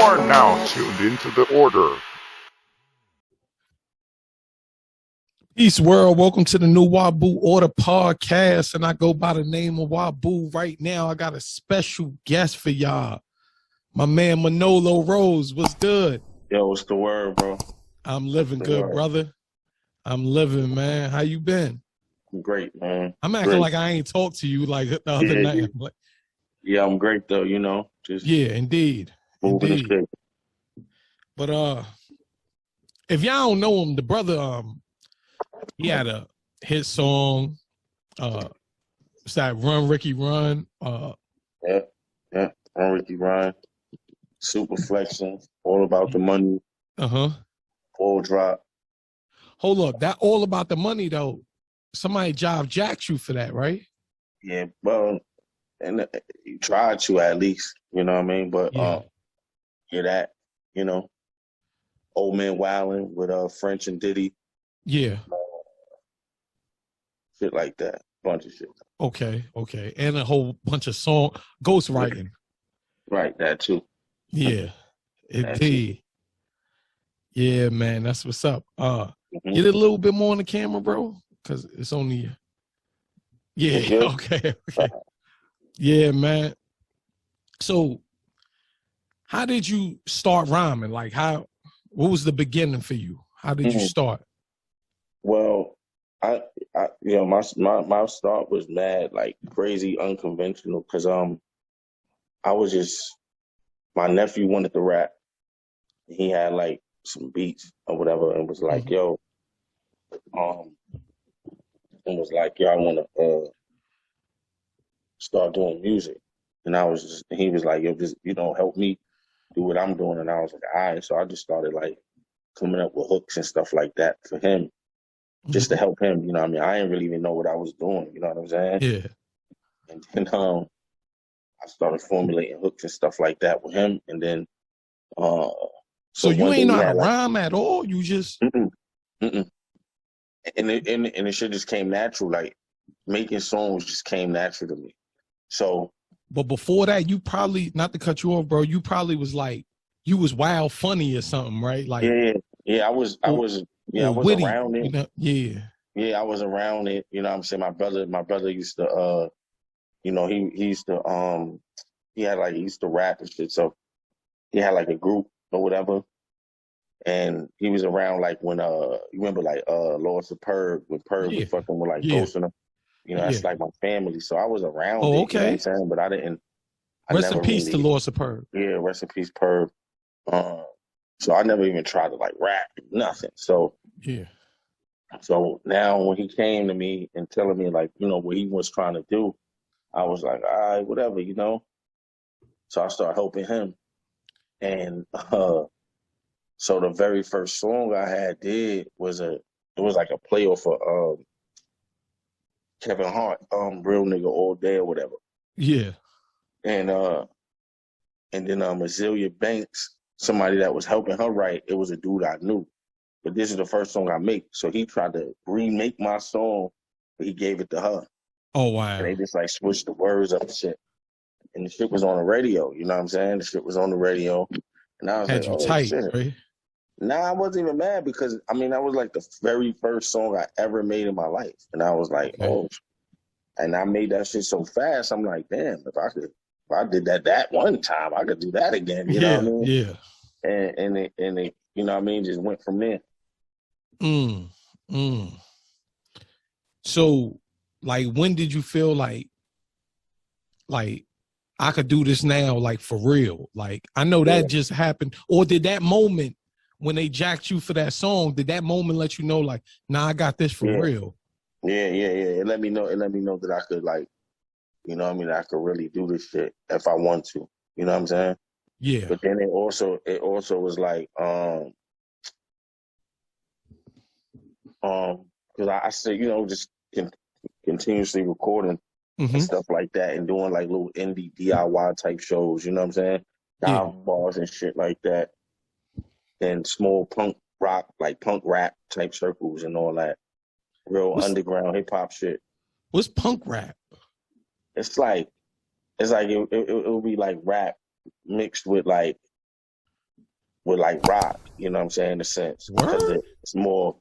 are now tuned into the Order. Peace, world. Welcome to the new Wabu Order Podcast, and I go by the name of Wabu right now. I got a special guest for y'all. My man Manolo Rose. What's good? Yo, what's the word, bro? I'm living good, brother. I'm living, man. How you been? I'm great, man. I'm acting like I ain't talked to you like the other night. Yeah, I'm great though, you know. Just indeed. Indeed. But if y'all don't know him, the brother he had a hit song, it's that Run Ricky Run. Yeah. Run Ricky Run. Super Flexing, All About the Money. Full Drop. Hold up, that All About the Money though. Somebody jacked you for that, right? Yeah, well, and you tried to at least, you know what I mean? But that, you know, Old Man Wildin' with French and Diddy. Yeah. Shit like that. Bunch of shit. Okay. And a whole bunch of ghostwriting. Right, that too. Yeah. Indeed. Yeah, man, that's what's up. Get a little bit more on the camera, bro, because it's only okay. Yeah, man. So how did you start rhyming? Like what was the beginning for you? How did you start? Well, I you know, my start was mad, like crazy unconventional, because I was just, my nephew wanted to rap. He had like some beats or whatever, and was like, yo, I want to start doing music. And he was like, yo, just, help me do what I'm doing. And I was like, all right. So I just started like coming up with hooks and stuff like that for him, just to help him. You know what I mean? I didn't really even know what I was doing. You know what I'm saying? Yeah. And then I started formulating hooks and stuff like that with him. And then so you ain't know how to rhyme at all? You just And it shit just came natural. Like making songs just came natural to me. So, but before that, you probably, not to cut you off, bro, you probably was like, you was wild funny or something, right? Like I was witty, around it. You know? I was around it. You know what I'm saying? My brother used to he used to he used to rap and shit. So he had like a group or whatever. And he was around like when you remember like Lord Superb, when Perb was fucking with like Ghost and you know, that's like my family. So I was around it, okay. You know what I'm saying? But I didn't. Rest in peace to Lord Superb. Yeah, rest in peace, Perb. So I never even tried to like rap, nothing. So So now when he came to me and telling me like, you know, what he was trying to do, I was like, all right, whatever, you know. So I started helping him. And so the very first song I had did was like a playoff for Kevin Hart, Real Nigga All Day or whatever. Yeah. And then Azealia Banks, somebody that was helping her write, it was a dude I knew. But this is the first song I make. So he tried to remake my song, but he gave it to her. Oh, wow. And they just like switched the words up and shit. And the shit was on the radio, you know what I'm saying? The shit was on the radio. And I was had like, you tight, shit. Right? Nah, I wasn't even mad because, I mean, that was like the very first song I ever made in my life. And I was like, and I made that shit so fast. I'm like, damn, if I did that one time, I could do that again. You know what I mean? Yeah. And it, you know what I mean, just went from there. So, like, when did you feel like I could do this now, like for real? Like, I know that just happened. Or did that moment when they jacked you for that song, did that moment let you know, like, nah, I got this for real? Yeah. It let me know that I could, like, you know what I mean, I could really do this shit if I want to. You know what I'm saying? Yeah. But then it also was like, because I said, you know, just continuously recording and stuff like that, and doing like little indie DIY type shows. You know what I'm saying? Dive bars and shit like that, and small punk rock, like punk rap type circles and all that. Real underground hip hop shit. What's punk rap? It's like it will be like rap mixed with like with like rock, you know what I'm saying, in a sense. Because it's more,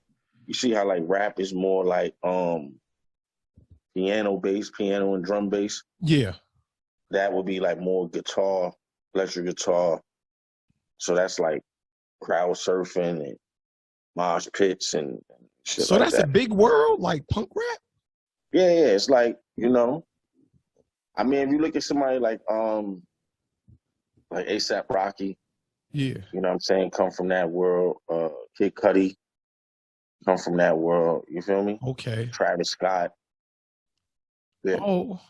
you see how like rap is more like piano and drum bass. Yeah. That would be like more guitar, electric guitar. So that's like crowd surfing and mosh pits and shit. So like that's that. a big world, like punk rap? Yeah, it's like, you know, I mean, if you look at somebody like A$AP Rocky, yeah, you know what I'm saying, come from that world. Kid Cudi, come from that world. You feel me? Okay. Travis Scott. Yeah. Oh,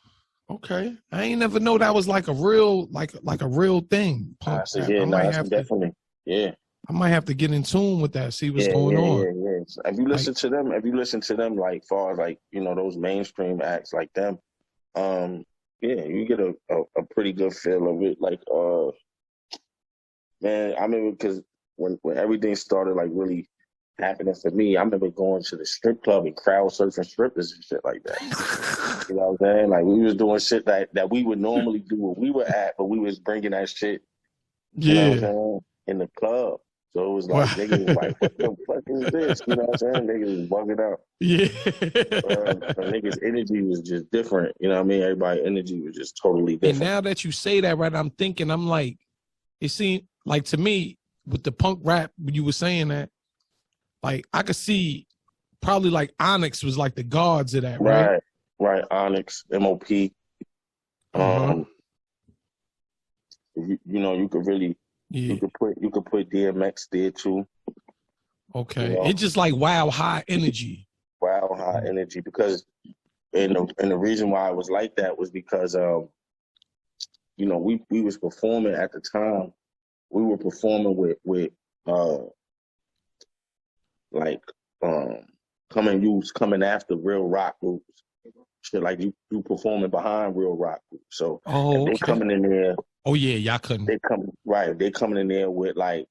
okay. I ain't never know that was like a real, like a real thing. Punk rap. Yeah, I might have definitely. Yeah. I might have to get in tune with that. See what's going on. Yeah. So if you listen to them, like far as like, you know, those mainstream acts like them, yeah, you get a pretty good feel of it. Like, man, I remember because when everything started like really happening for me, I remember going to the strip club and crowd surfing strippers and shit like that. You know what I'm saying? Like we was doing shit that we would normally do where we were at, but we was bringing that shit, you know what I'm saying, in the club. So it was like, niggas was like, what the fuck is this? You know what I'm saying? Niggas was bugging out. Yeah. Niggas' energy was just different. You know what I mean? Everybody's energy was just totally different. And now that you say that, right, I'm thinking, I'm like, it seemed like to me, with the punk rap, when you were saying that, like, I could see probably like Onyx was like the guards of that, right? Right. Onyx, MOP. You know, you could really, you could put DMX there too. Okay. You know? It's just like wild high energy. Wild high energy, because and the reason why it was like that was because you know, we was performing at the time. We were performing with coming after real rock groups. Shit, like you performing behind real rock groups. So if they coming in there. Oh yeah, y'all couldn't. They coming in there with like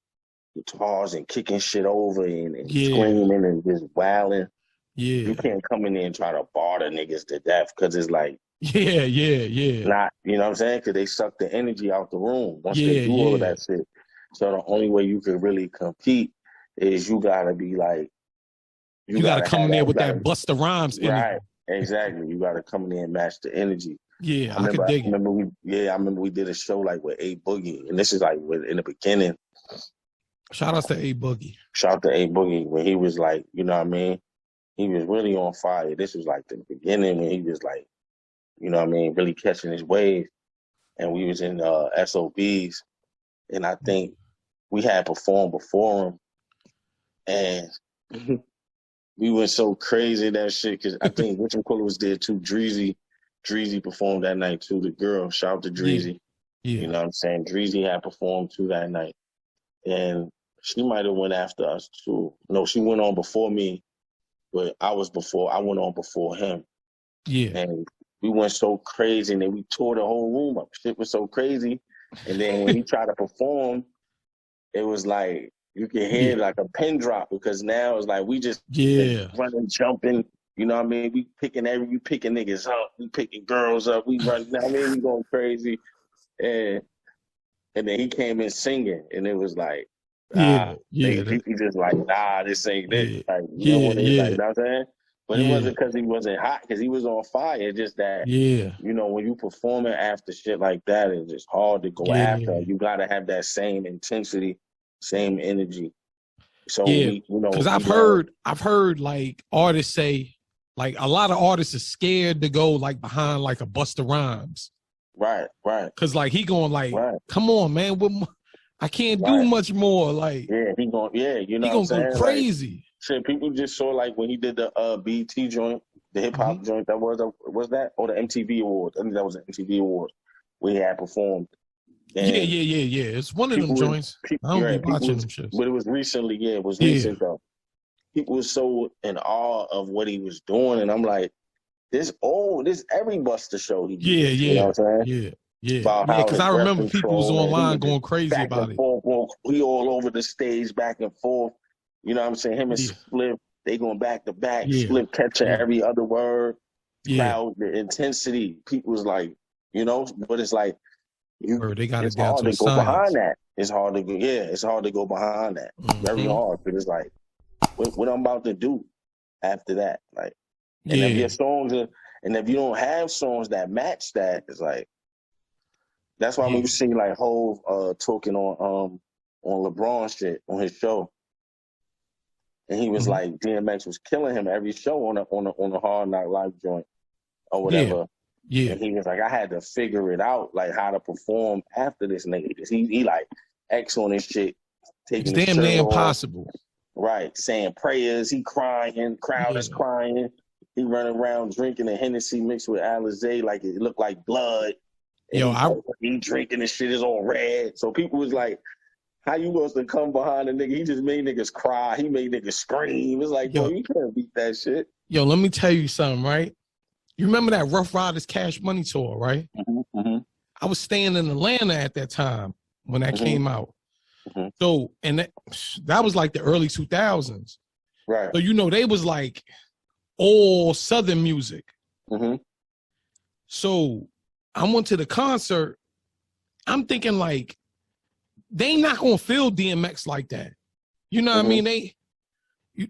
guitars and kicking shit over and screaming and just wailing. Yeah. You can't come in there and try to bar the niggas to death, because it's like Yeah. not, you know what I'm saying? Because they suck the energy out the room once they do all of that shit. So the only way you can really compete is you gotta be like, you gotta come in there with that Busta Rhymes energy. Right, exactly. You gotta come in there and match the energy. Yeah, I could dig it. I remember we did a show like with A Boogie, and this is like in the beginning. Shout out to A Boogie. Shout out to A Boogie when he was like, you know what I mean? He was really on fire. This was like the beginning when he was like, you know what I mean, really catching his wave. And we was in SOBs, and I think we had performed before him, and we went so crazy that shit, because I think Richard Cole was there too. Dreezy performed that night too. The girl, shout out to Dreezy. Yeah. You know what I'm saying? Dreezy had performed too that night. And she might have went after us too. No, she went on before me, but I went on before him. Yeah. And we went so crazy, and then we tore the whole room up. Shit was so crazy. And then when he tried to perform, it was like you could hear like a pin drop, because now it's like we just running, jumping. You know what I mean? We picking niggas up, we picking girls up, we run. You know what I mean? We going crazy, and then he came in singing, and it was like, he just like, this ain't it. Like, you know what I'm saying? But it wasn't because he wasn't hot, because he was on fire. It's just that, you know, when you performing after shit like that, it's just hard to go after. You gotta have that same intensity, same energy. So we, you know, because I've heard like artists say, like a lot of artists are scared to go like behind like a Busta Rhymes. Right. Because like he going like, come on, man, I can't do much more. Like, he going, you know, he gonna go crazy. Like, shit, people just saw like when he did the BET joint, the hip hop joint. That was that, or the MTV Awards? I think that was the MTV Awards where he had performed. And yeah. It's one of them joints. I don't be watching them shits. But it was recently. Yeah, it was recent though. People were so in awe of what he was doing, and I'm like, this every Busta show he did. You know what I'm saying? Yeah, because I remember people was online going crazy about it. We all over the stage, back and forth. You know what I'm saying? Him and Spliff, they going back to back. Spliff catching every other word. Crowd, the intensity. People was like, you know, but it's like, they got it's hard to go behind that. it's hard to go. Yeah, it's hard to go behind that. Very hard, because it's like, what I'm about to do after that, like, and if your songs are, and if you don't have songs that match that, it's like, that's why when you see like Hov talking on LeBron shit on his show, and he was like, DMX was killing him every show on a Hard Knock Life joint or whatever. Yeah. And he was like, I had to figure it out, like how to perform after this nigga. Because he like X on his shit, taking it's damn near impossible. Right, saying prayers, he crying, crowd is crying. He running around drinking a Hennessy mixed with Alizé like it looked like blood. And he drinking and shit is all red. So people was like, how you supposed to come behind a nigga? He just made niggas cry. He made niggas scream. It's like, yo, you can't beat that shit. Yo, let me tell you something, right? You remember that Rough Riders Cash Money tour, right? I was staying in Atlanta at that time when that came out. So, and that was like the early 2000s. Right. So, you know, they was like all Southern music. So I went to the concert. I'm thinking like, they not gonna feel DMX like that. You know what I mean? He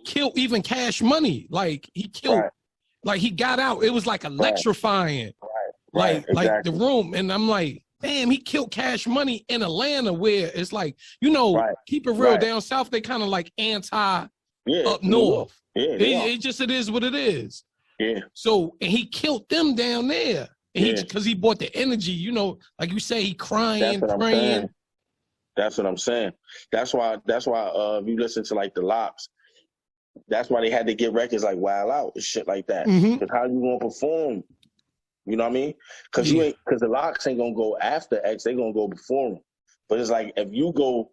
killed even Cash Money. Like he killed, like he got out. It was like electrifying. Like the room. And I'm like, damn, he killed Cash Money in Atlanta, where it's like, you know, keep it real down south. They kind of like anti up north. It is what it is. Yeah. So, and he killed them down there. And because he brought the energy, you know, like you say, he crying, praying. That's what I'm saying. That's why if you listen to like the Locks, that's why they had to get records like Wild Out and shit like that. Because how you gonna perform? You know what I mean? Because the Locks ain't gonna go after X, they gonna go before him. But it's like if you go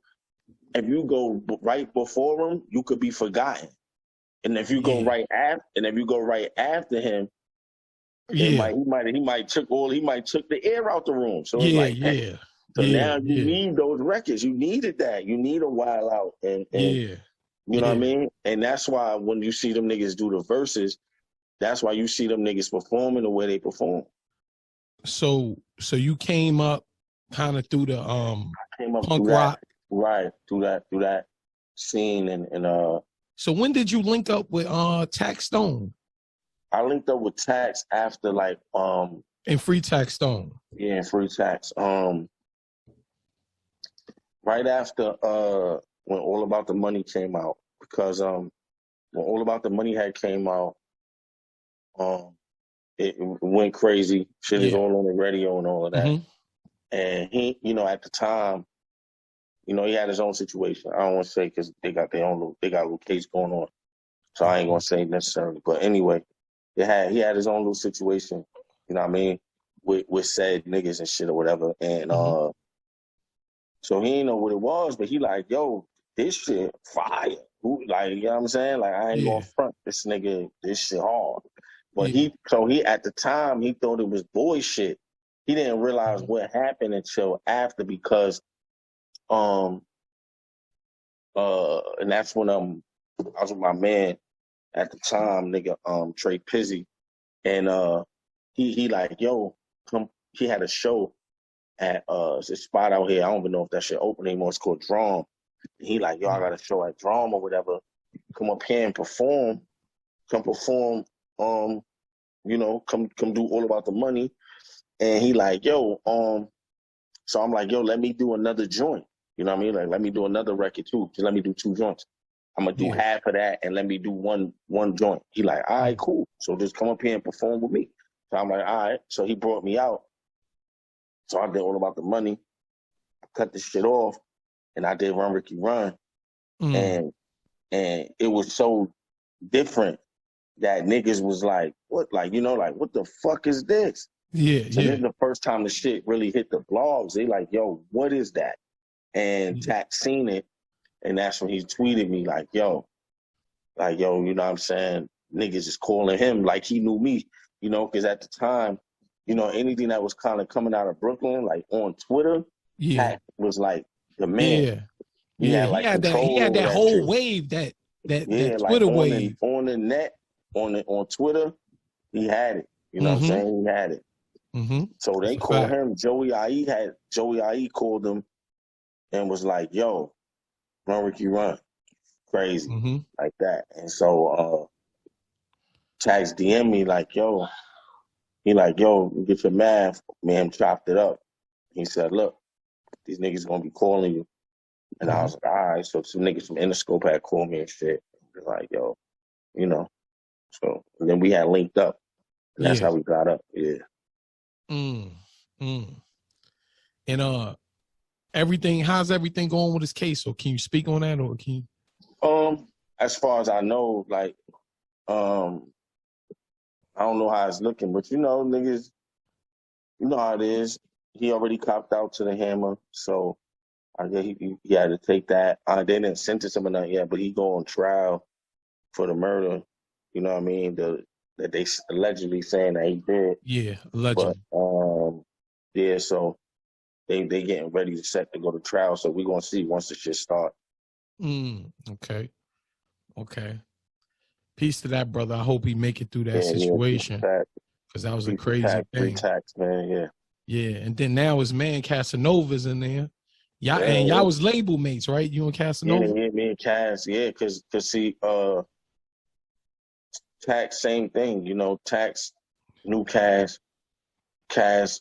right before him, you could be forgotten. And if you go right after him, he might took the air out the room. So now you need those records. You needed that. You need a Wild Out, and you know what I mean. And that's why when you see them niggas do the verses, that's why you see them niggas performing the way they perform. So you came up kind of through the punk rock, right? Through that scene and. So when did you link up with Taxstone? I linked up with Tax after like and Free Taxstone. Yeah, and Free Tax. Right after when All About the Money came out, because when All About the Money had came out, it went crazy. Shit is all on the radio and all of that. And he, you know, at the time, you know, he had his own situation. I don't want to say because they got a little case going on, so I ain't gonna say necessarily. But anyway. He had his own little situation, you know what I mean, with said niggas and shit or whatever. And so he didn't know what it was, but he like, yo, this shit fire. Like, you know what I'm saying? Like, I ain't gonna front this nigga, this shit hard. But he at the time, he thought it was boy shit. He didn't realize what happened until after, because and that's when I was with my man at the time, nigga, Trey Pizzy, and he like, yo, come. He had a show at this spot out here. I don't even know if that shit open anymore. It's called Drum. And he like, yo, I got a show at Drum or whatever. Come up here and perform. Come perform. You know, come do All About the Money. And he like, yo, so I'm like, yo, let me do another joint. You know what I mean? Like, let me do another record too. Just let me do 2 joints. I'm gonna do half of that and let me do one joint. He like, all right, cool. So just come up here and perform with me. So I'm like, all right. So he brought me out. So I did All About the Money, cut this shit off, and I did Run Ricky Run. And it was so different that niggas was like, what, like, you know, like, what the fuck is this? So this is the first time the shit really hit the blogs. They like, yo, what is that? And Tax seen it. And that's when he tweeted me like, yo, you know what I'm saying? Niggas is calling him like he knew me, you know, because at the time, you know, anything that was kind of coming out of Brooklyn, like on Twitter, Tax was like the man. He had that whole shit. wave, that like Twitter wave. On the net, on Twitter, he had it. You know what I'm saying? He had it. Mm-hmm. So they called him. Joey IE called him and was like, "Yo, run Ricky run, crazy like that." And so Tax DM me like, "Yo," he like, "Yo, get your math." Me and him chopped it up. He said, "Look, these niggas gonna be calling you." And I was like, "All right." So some niggas from Interscope had called me and shit. Like, yo, you know. So and then we had linked up. And that's how we got up. Yeah. And how's everything going with his case? Or can you speak on that, or can you? As far as I know, like, I don't know how it's looking, but you know, niggas, you know how it is. He already copped out to the hammer, so I guess he had to take that. They didn't sentence him or nothing yet, but he go on trial for the murder. You know what I mean? That they allegedly saying that he did. Yeah, allegedly. But yeah, so they getting ready to set to go to trial. So we gonna see once the shit start. Okay. Peace to that brother. I hope he make it through that situation, because that was a crazy thing. Tax, man. Yeah. Yeah, and then now his man Casanova's in there. Y'all was label mates, right? You and Casanova? Yeah, me and Cass, cause see, Tax, same thing, you know, Tax knew Cass,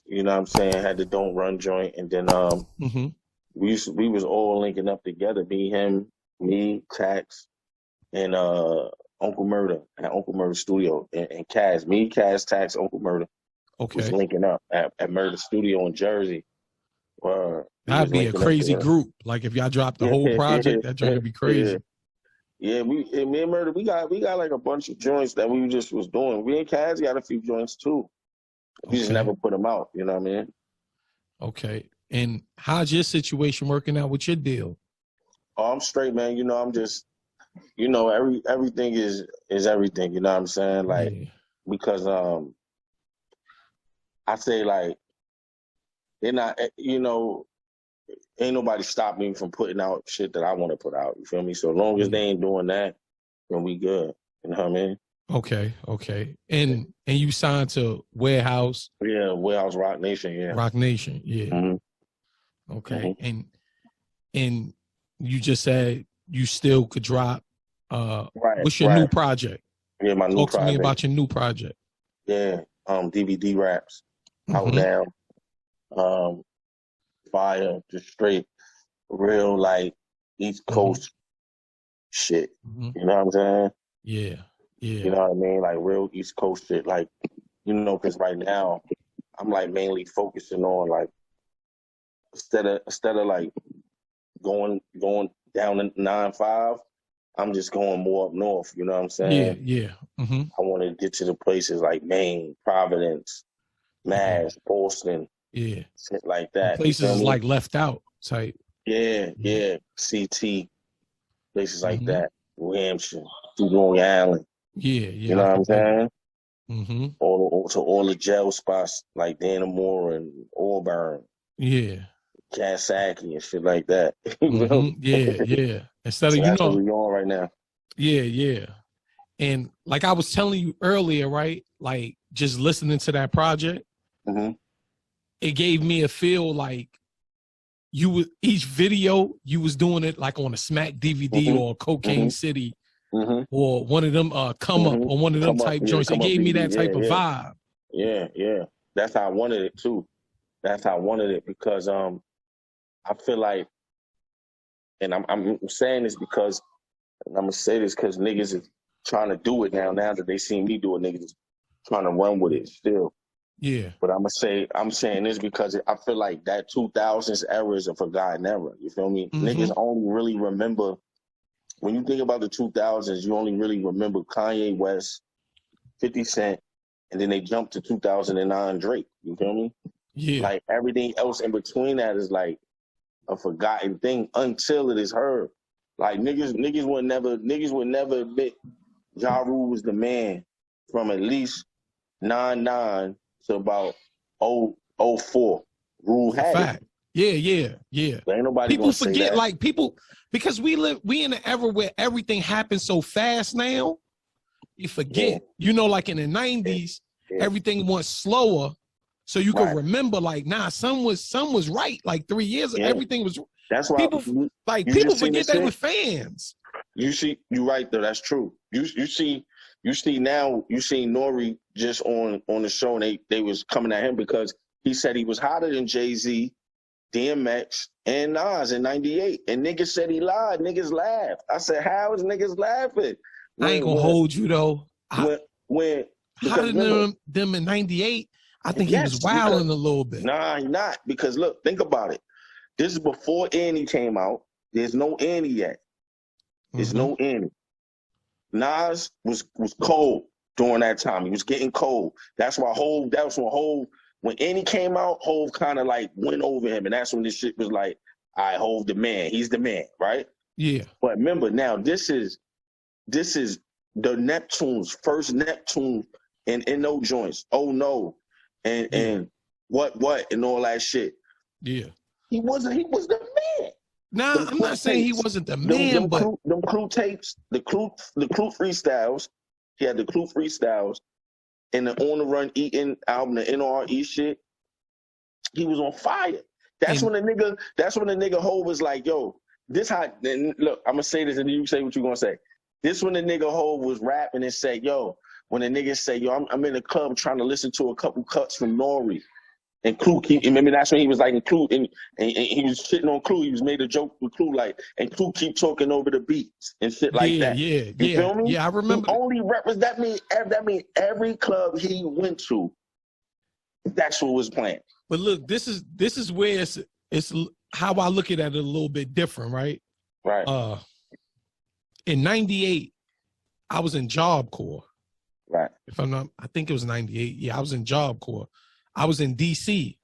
you know what I'm saying, had the Don't Run joint, and then we was all linking up together, me, Tax, and Uncle Murder at Uncle Murder Studio, and Cass, Tax, Uncle Murder. Was linking up at Murder Studio in Jersey. That'd be a crazy group. Like if y'all dropped the whole project, that joint would be crazy. Yeah, me and Murder, we got like a bunch of joints that we just was doing. We and Kaz got a few joints too. We just never put them out. You know what I mean? Okay. And how's your situation working out with your deal? Oh, I'm straight, man. You know, I'm just, you know, everything is everything. You know what I'm saying? Like because I say like they're not, you know, ain't nobody stop me from putting out shit that I want to put out. You feel me? So as long as they ain't doing that, then we good. You know what I mean? Okay. And you signed to Warehouse? Yeah, Warehouse Roc Nation, yeah. Roc Nation, yeah. Okay. And you just said you still could drop what's your new project? Yeah, my new project. Talk to me about your new project. Yeah, DVD raps. Out now. Fire, just straight, real, like, East Coast shit. You know what I'm saying? Yeah. You know what I mean? Like, real East Coast shit. Like, you know, because right now, I'm, like, mainly focusing on, like, instead of like, going down to 9-5, I'm just going more up north, you know what I'm saying? Yeah. I want to get to the places like Maine, Providence, Mass, Boston. Yeah. Shit like that. Places like left out type. Yeah. CT. Places like that. New Hampshire. Long Island. Yeah. You know what I'm saying? All the jail spots like Dannemora and Auburn. Yeah. Kansaki and shit like that. Yeah. Instead of, that's what we're on right now. Yeah. And like I was telling you earlier, right? Like just listening to that project, it gave me a feel like each video you was doing it like on a Smack DVD or Cocaine City or one of them Come Up or one of them type joints. It gave me that type of vibe. Yeah. That's how I wanted it too. That's how I wanted it because I feel like, and I'm saying this because, and I'm gonna say this because niggas is trying to do it now. Now that they see me do it, niggas is trying to run with it still. Yeah. But I'm saying this because I feel like that 2000s era is a forgotten era. You feel me? Niggas only really remember, when you think about the 2000s, you only really remember Kanye West, 50 Cent, and then they jump to 2009 Drake. You feel me? Yeah. Like everything else in between that is like a forgotten thing until it is heard. Like niggas would never admit Ja Rule was the man from at least 99 to about 04. Rule had it. Yeah. But ain't nobody people gonna forget say that. like people, because we in an era where everything happens so fast now. You forget. You know, like in the 90s, everything went slower. So you could remember, like, nah, some was right. Like 3 years, everything was. That's why people forget they were fans. You right though. That's true. You see now. You see Nori just on the show, and they was coming at him because he said he was hotter than Jay-Z, DMX, and Nas in '98, and niggas said he lied. Niggas laughed. I said, how is niggas laughing? I ain't gonna hold you though. When hotter than them in '98, I think he was wilding a little bit. Nah, he not, because look, think about it. This is before Annie came out. There's no Annie yet. There's no Annie. Nas was cold during that time. He was getting cold. That's why when Annie came out, Hov kind of like went over him, and that's when this shit was like, all right, Hov the man. He's the man, right? Yeah. But remember now, this is the Neptune's first Neptune in no joints. Oh no, and what and all that shit. Yeah. He was the man. Nah, I'm not saying he wasn't the man, but them Clue tapes, the Clue freestyles. He had the Clue freestyles and the On the Run Eating album, the NRE shit. He was on fire. That's when the nigga Hov was like, yo, this how. And look, I'm gonna say this, and you say what you gonna say. This when the nigga Hov was rapping and said, yo, when the nigga say, yo, I'm in the club trying to listen to a couple cuts from Nori. And Clue remember that's when he was like in Clue, and he was shitting on Clue. He was made a joke with Clue, like, and Clue keep talking over the beats and shit like that. You feel me? Yeah, I remember. The only rappers that mean every club he went to, that's what was playing. But look, this is where it's how I look at it a little bit different, right? Right. In '98, I was in Job Corps. Right. If I'm not, I think it was '98. Yeah, I was in Job Corps. I was in DC.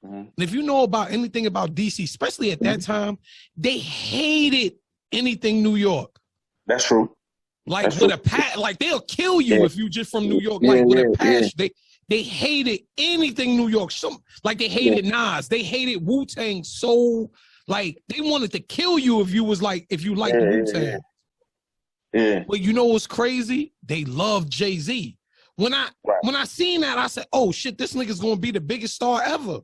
And if you know about anything about DC, especially at that time, they hated anything New York. That's true. Like with a passion, like they'll kill you if you just from New York. Like with a passion, they hated anything New York. Like they hated Nas, they hated Wu-Tang. So like they wanted to kill you if you liked Wu-Tang. Yeah. But you know what's crazy? They loved Jay-Z. When I seen that, I said, "Oh shit, this nigga's gonna be the biggest star ever."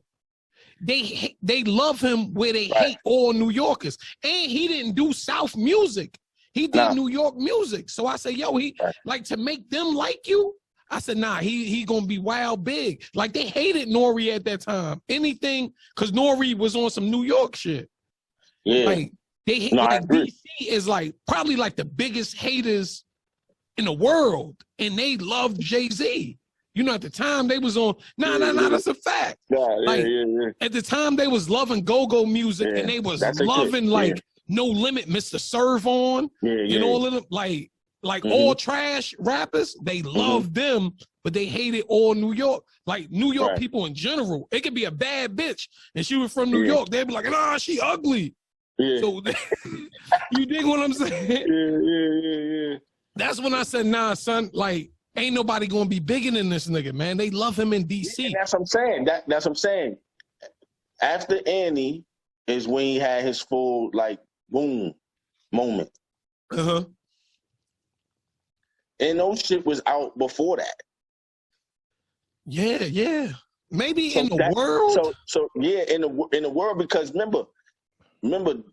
They love him where they hate all New Yorkers, and he didn't do South music. He did New York music. So I said, "Yo, he like to make them like you." I said, "Nah, he gonna be wild big." Like they hated Nori at that time. Anything, cause Nori was on some New York shit. Yeah, like they hate. Like DC is like probably like the biggest haters in the world, and they loved Jay-Z. You know, at the time they was on, nah, that's a fact. At the time they was loving go-go music, and they was loving No Limit, Mr. Serve On, and all of them, like all trash rappers, they loved them, but they hated all New York. Like New York people in general. It could be a bad bitch, and she was from New York, they'd be like, nah, she ugly. So you dig what I'm saying? Yeah. That's when I said, nah, son, like, ain't nobody gonna be bigger than this nigga, man. They love him in DC. Yeah, that's what I'm saying. That's what I'm saying. After Annie is when he had his full, like, boom moment. And those shit was out before that. Yeah. Maybe in the world. So yeah, in the world, because remember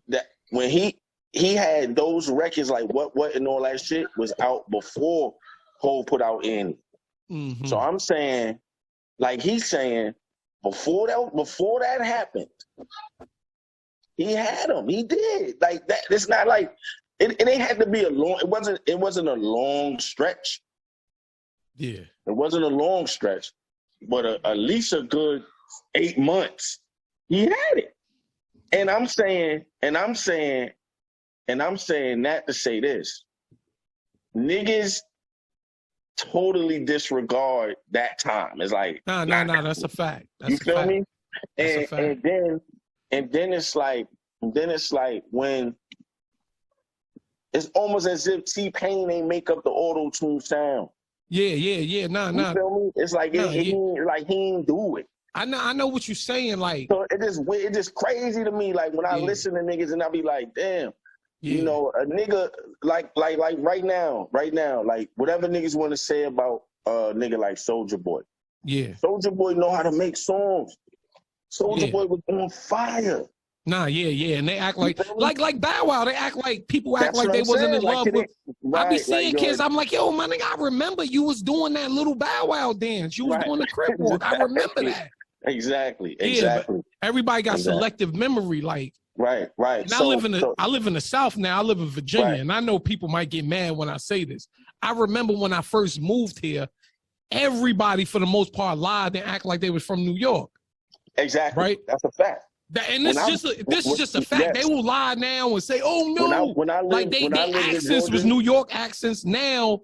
that when he had those records like what and all that shit was out before Hov put out Annie. So I'm saying, like he's saying, before that happened, he had them. He did. Like that. It's not like it ain't had to be a long. It wasn't a long stretch. Yeah. It wasn't a long stretch, but at least a good 8 months. He had it. And I'm saying that to say this. Niggas totally disregard that time. It's like no, that's a fact. That's you feel fact. me? That's a fact. And then it's like when it's almost as if T-Pain ain't make up the auto-tune sound. Yeah. Nah. You feel me? It's like he ain't do it. I know what you're saying. Like, so it just crazy to me. Like when I listen to niggas and I be like, damn, you know, a nigga like right now, like whatever niggas want to say about a nigga like Soulja Boy, Yeah. Soulja Boy know how to make songs. Soulja Boy was on fire. Nah, yeah, and they act like Bow Wow. They act like people act like they wasn't in love with. I be seeing kids. I'm like, yo, my nigga, I remember you was doing that little Bow Wow dance. You was doing the crip walk. I remember that. Exactly. Yeah, but everybody got selective memory, like. Right. And I live in the South now. I live in Virginia, and I know people might get mad when I say this. I remember when I first moved here, everybody for the most part lied and act like they was from New York. Exactly. Right. That's a fact. This is just a fact. Yes. They will lie now and say, "Oh no," their accents was New York accents. Now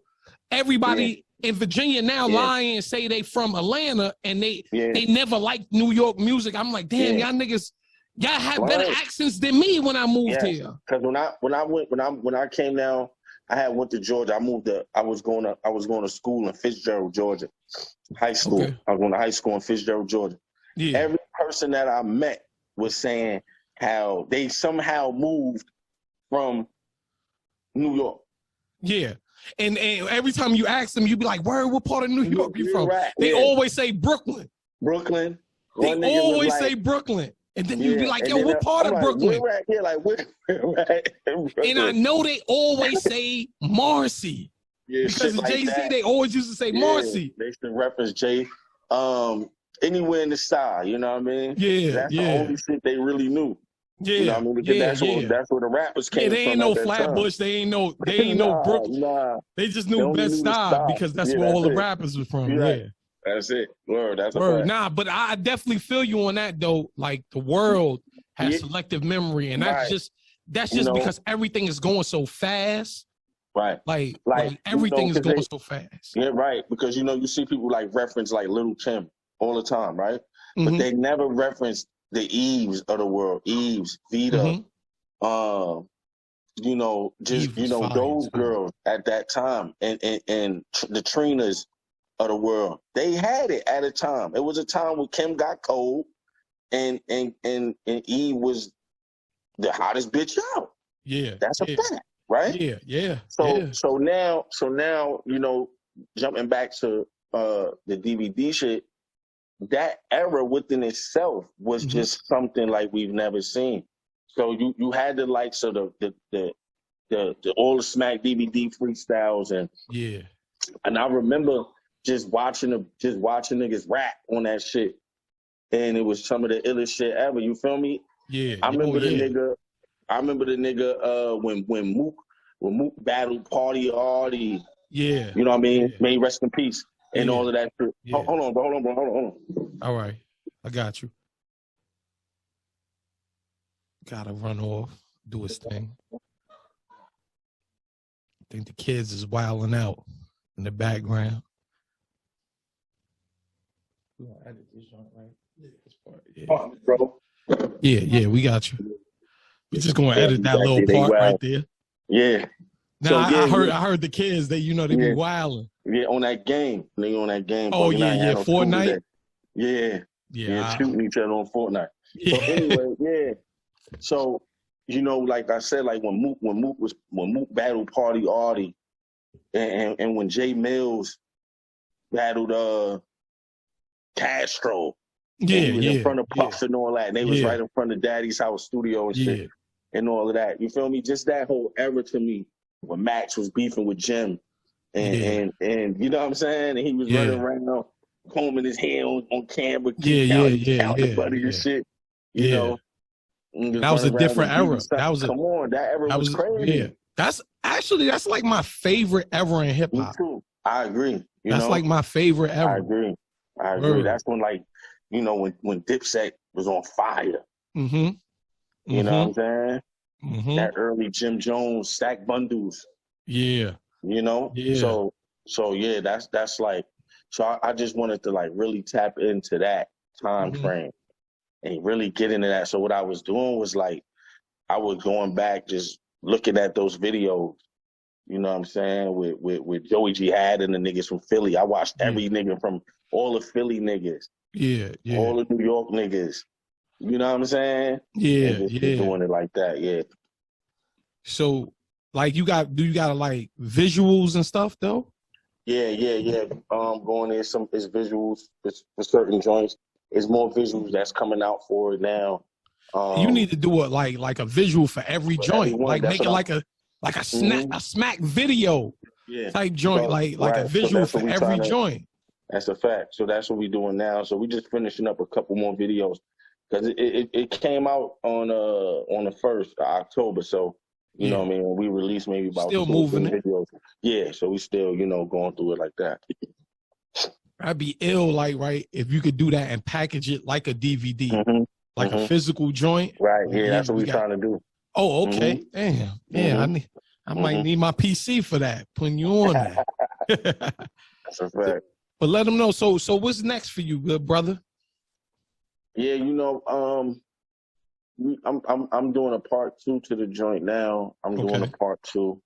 everybody in Virginia lying and say they from Atlanta, and they never liked New York music. I'm like, damn, y'all niggas, y'all have better accents than me when I moved here. Because when I came down, I went to Georgia. I was going to school in Fitzgerald, Georgia, high school. Okay. I was going to high school in Fitzgerald, Georgia. Yeah. Every person that I met was saying how they somehow moved from New York. Yeah. And every time you ask them, you be like, where, what part of New York you from? Right. They always say Brooklyn. Brooklyn. They always say Brooklyn. And then you be like, yo, what part of Brooklyn? We're right here, like, and I know they always say Marcy. Yeah, because of Jay-Z, they always used to say Marcy. They used to reference Jay. Anywhere in the style, you know what I mean? Yeah, that's the only shit they really knew. Yeah, you know what I mean? Because that's where the rappers came from. They ain't no Flatbush. They ain't no Brooklyn. Nah. They just knew Bed-Stuy because that's where all the rappers were from. Yeah. That's it. Word. That's word. Nah, but I definitely feel you on that though. Like the world has selective memory, and that's just because everything is going so fast. Right. Like everything is going so fast. Yeah, right. Because you see people like reference like Little Kim all the time, right? Mm-hmm. But they never reference the Eves of the world. Eves, Vita, those girls at that time, and the Trinas of the world. They had it at a time. It was a time when Kim got cold, and Eve was the hottest bitch out. Yeah, that's a fact, right? Yeah. So now, jumping back to the DVD shit, that era within itself was just something like we've never seen. So you had the likes of the all the Smack DVD freestyles and I remember just watching niggas rap on that shit, and it was some of the illest shit ever. You feel me? Yeah. I remember the nigga when Mook battled Party Artie. Yeah. You know what I mean? May he rest in peace. And all of that shit. Yeah. Hold on, bro. All right. I got you. Gotta run off, do his thing. I think the kids is wilding out in the background. We're gonna edit this joint, right? Yeah, this part. Yeah. Bro. Yeah, we got you. We're just gonna edit that little part right there. Yeah. Now I heard the kids, they be wilding. Yeah, on that game. Nigga on that game. Oh, yeah, Fortnite? Yeah, shooting each other on Fortnite. Yeah. So anyway, So, like I said, like when Mook battled Party Artie and when Jay Mills battled Castro. In front of Puff and all that. And they was right in front of Daddy's House studio and shit. And all of that. You feel me? Just that whole era to me when Max was beefing with Jim. And you know what I'm saying? And he was running around combing his hair on camera, counting buddy and shit. You know. That was a different era. That era was crazy. Yeah. That's like my favorite ever in hip hop. Me too. I agree. That's like my favorite ever. I agree. Word. That's when when Dipset was on fire. Mm-hmm. You know what I'm saying? Mm-hmm. That early Jim Jones stack bundles. Yeah. So that's like, so I just wanted to like really tap into that time frame and really get into that. So what I was doing was like, I was going back, just looking at those videos, you know what I'm saying? With Joey Jihad and the niggas from Philly. I watched every nigga from all the Philly niggas. Yeah. All the New York niggas. You know what I'm saying? Yeah. Doing it like that. Yeah. So, like, do you got like visuals and stuff though? Yeah. Going there, it's visuals for certain joints. It's more visuals that's coming out for it now. You need to do it like a visual for every joint. Like make it like a smack video type joint, like a visual for every joint. That's a fact. So that's what we're doing now. So we're just finishing up a couple more videos because it came out on the 1st of October. So you know what I mean, we released maybe about still moving videos. Yeah, so we still going through it like that. That'd be ill, right? If you could do that and package it like a DVD, like a physical joint. Right. Yeah, that's what we're trying to do. Oh, okay. Damn. Yeah, I might need my PC for that. Putting you on that. That's a fact. But let them know. So what's next for you, good brother? Yeah, I'm doing a part 2 to the joint now. I'm doing a part 2.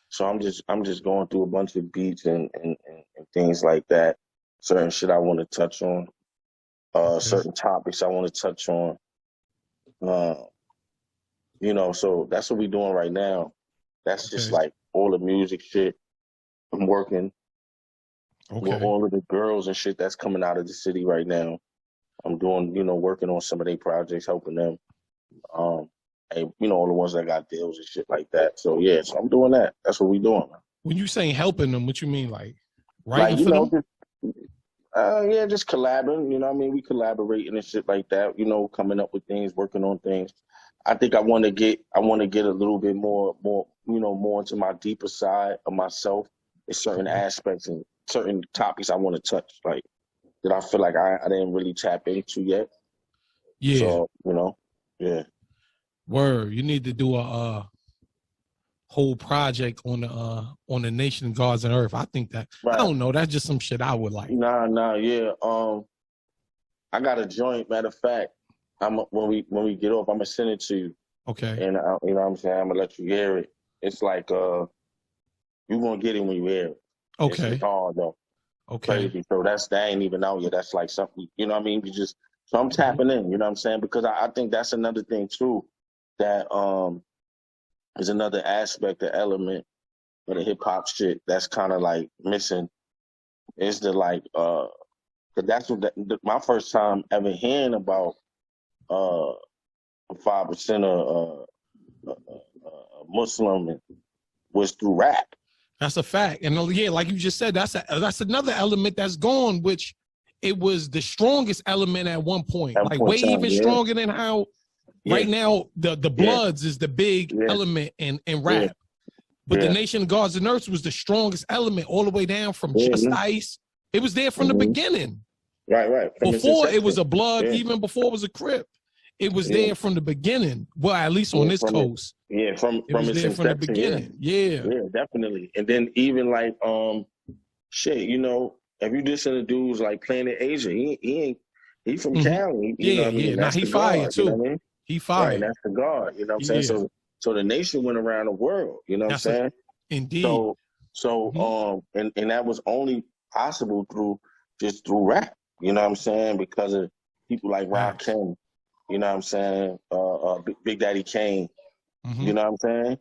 So I'm just going through a bunch of beats and things like that. Certain shit I want to touch on. Certain topics I want to touch on. So that's what we're doing right now. That's just like all the music shit. I'm working with all of the girls and shit that's coming out of the city right now. I'm doing, working on some of their projects, helping them. And all the ones that got deals and shit like that. So yeah, so I'm doing that. That's what we doing, man. When you saying helping them, what you mean, like writing for them? Just collaborating. We collaborating and shit like that. Coming up with things, working on things. I think I want to get a little bit more, more into my deeper side of myself. In certain aspects and certain topics I want to touch, like that I feel like I didn't really tap into yet. Yeah. So yeah. Word, you need to do a whole project on the nation, gods, and earth. I think that I don't know. That's just some shit I would like. Nah, yeah. I got a joint. Matter of fact, when we get off, I'm gonna send it to you. Okay. And you know what I'm saying, I'm gonna let you hear it. It's like you're gonna get it when you hear it. Okay. It's hard though. Okay. Crazy. So that ain't even out yet. That's like something. You know what I mean? So I'm tapping in. You know what I'm saying? Because I think that's another thing too. That is another aspect, the element of the hip hop shit that's kind of like missing. Is the like, that's what my first time ever hearing about 5% of Muslim was through rap. That's a fact, and yeah, like you just said, that's another element that's gone, which it was the strongest element at one point, even stronger than how. Yeah. Right now, the Bloods is the big element in rap. But the Nation of Gods and Earth was the strongest element all the way down from Just Ice. It was there from the beginning. Right. Before it was a Blood, even before it was a Crip. It was there from the beginning. Well, at least on this coast. From its inception, from the beginning. Yeah, definitely. And then even like if you listen to dudes like Planet Asia, he from Cali. You know what I mean? Now he fired too. You know what I mean? He fired. Right, that's the God. You know what I'm saying? So the nation went around the world. You know what I'm saying? Indeed. So and that was only possible through rap. You know what I'm saying? Because of people like Roc Nation. You know what I'm saying? Big Daddy Kane. You know what I'm saying?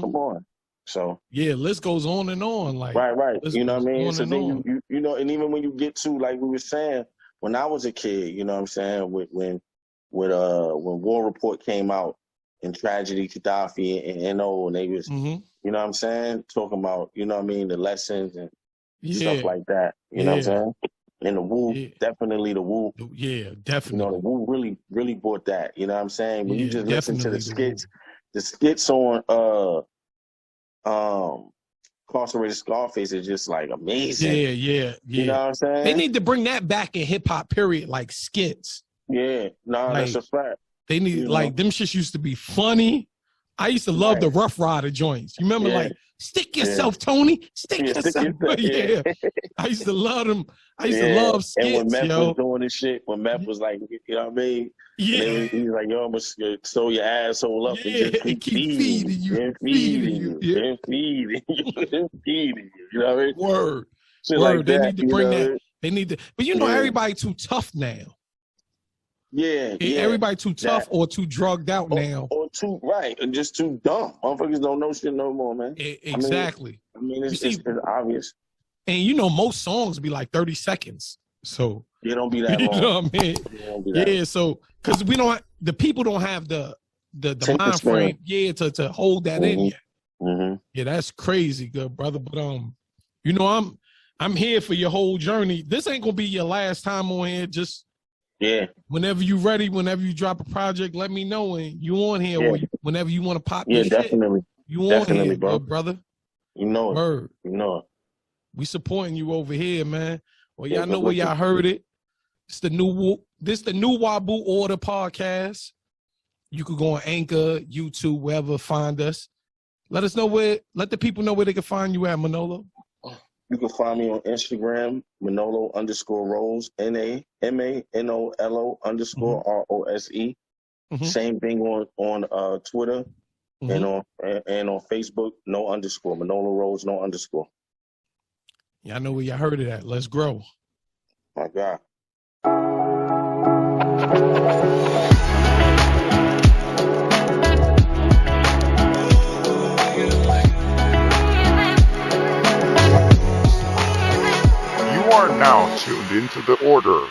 Come on. So list goes on and on. Like right. You know what I mean? So then you know, and even when you get to, like we were saying, when I was a kid, you know what I'm saying, when War Report came out and Tragedy, Gaddafi and NO, and they was you know what I'm saying, talking about, you know what I mean, the lessons and stuff like that. You know what I'm saying? And the Wu, definitely the Wu. Yeah, definitely. You know, the Wu really brought that. You know what I'm saying? When you just listen to the skits on Incarcerated Scarface is just like amazing. Yeah. You know what I'm saying? They need to bring that back in hip hop, period, like skits. Yeah, that's a fact. They need them shits used to be funny. I used to love the Rough Rider joints. You remember like stick yourself, Tony. Stick yourself. Yeah. I used to love them. I used to love skits. And when Meth was doing this shit, when Meth was like, you know what I mean? Yeah. He's like, yo, I'm gonna sew your asshole up and just keep feeding you. And feeding you. And feeding you. You know what I mean? Word. Shit like they that, need to bring that. They need to, but everybody too tough now. Yeah. Everybody too tough or too drugged out now. Or too, and just too dumb. Motherfuckers don't know shit no more, man. Exactly. I mean it's obvious. And you know, most songs be like 30 seconds. So it don't be that long. You know what I mean? Yeah, so because the people don't have the mind frame, to hold that in yet. Mm-hmm. Yeah, that's crazy, good brother. But you know, I'm here for your whole journey. This ain't gonna be your last time on here. Just whenever you ready, whenever you drop a project, let me know, and you on here. Or whenever you want to pop. Yeah, definitely. You on here, bro. Brother. You know it. Word. You know it. We supporting you over here, man. Well, y'all know where y'all heard it. This the new Wabu Order Podcast. You could go on Anchor, YouTube, wherever, find us. Let the people know where they can find you at, Manolo. You can find me on Instagram, Manolo_Rose, NAMANOLO_ROSE. Mm-hmm. Same thing on Twitter and on Facebook, _, Manolo Rose, _. Y'all know where y'all heard it at. Let's grow. My God. You are now tuned into The Order.